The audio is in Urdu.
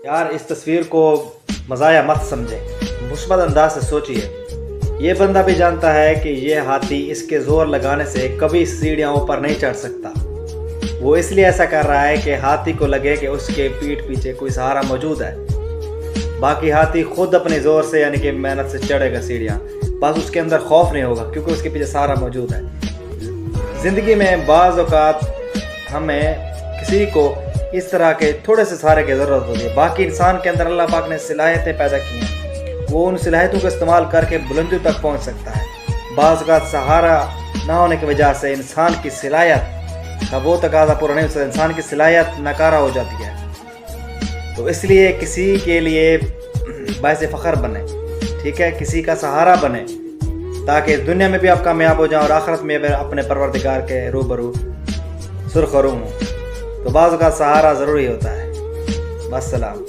یار اس تصویر کو مزایا مت سمجھیں، مثبت انداز سے سوچیے۔ یہ بندہ بھی جانتا ہے کہ یہ ہاتھی اس کے زور لگانے سے کبھی سیڑھیاں اوپر نہیں چڑھ سکتا۔ وہ اس لیے ایسا کر رہا ہے کہ ہاتھی کو لگے کہ اس کے پیٹھ پیچھے کوئی سہارا موجود ہے۔ باقی ہاتھی خود اپنے زور سے یعنی کہ محنت سے چڑھے گا سیڑھیاں، بس اس کے اندر خوف نہیں ہوگا کیونکہ اس کے پیچھے سہارا موجود ہے۔ زندگی میں بعض اوقات ہمیں کسی کو اس طرح کے تھوڑے سے سہارے کی ضرورت ہوتی ہے۔ باقی انسان کے اندر اللہ پاک نے صلاحیتیں پیدا کی ہیں، وہ ان صلاحیتوں کا استعمال کر کے بلندیوں تک پہنچ سکتا ہے۔ بعض اوقات سہارا نہ ہونے کی وجہ سے انسان کی صلاحیت کا وہ تقاضا پورا نہیں ہو سکتا، انسان کی صلاحیت ناکارہ ہو جاتی ہے۔ تو اس لیے کسی کے لیے باعث فخر بنے، ٹھیک ہے، کسی کا سہارا بنے تاکہ دنیا میں بھی آپ کامیاب ہو جائیں اور آخرت میں بھی اپنے پروردگار کے روبرو سرخرو ہوں۔ تو بعض اوقات سہارا ضروری ہوتا ہے۔ والسلام۔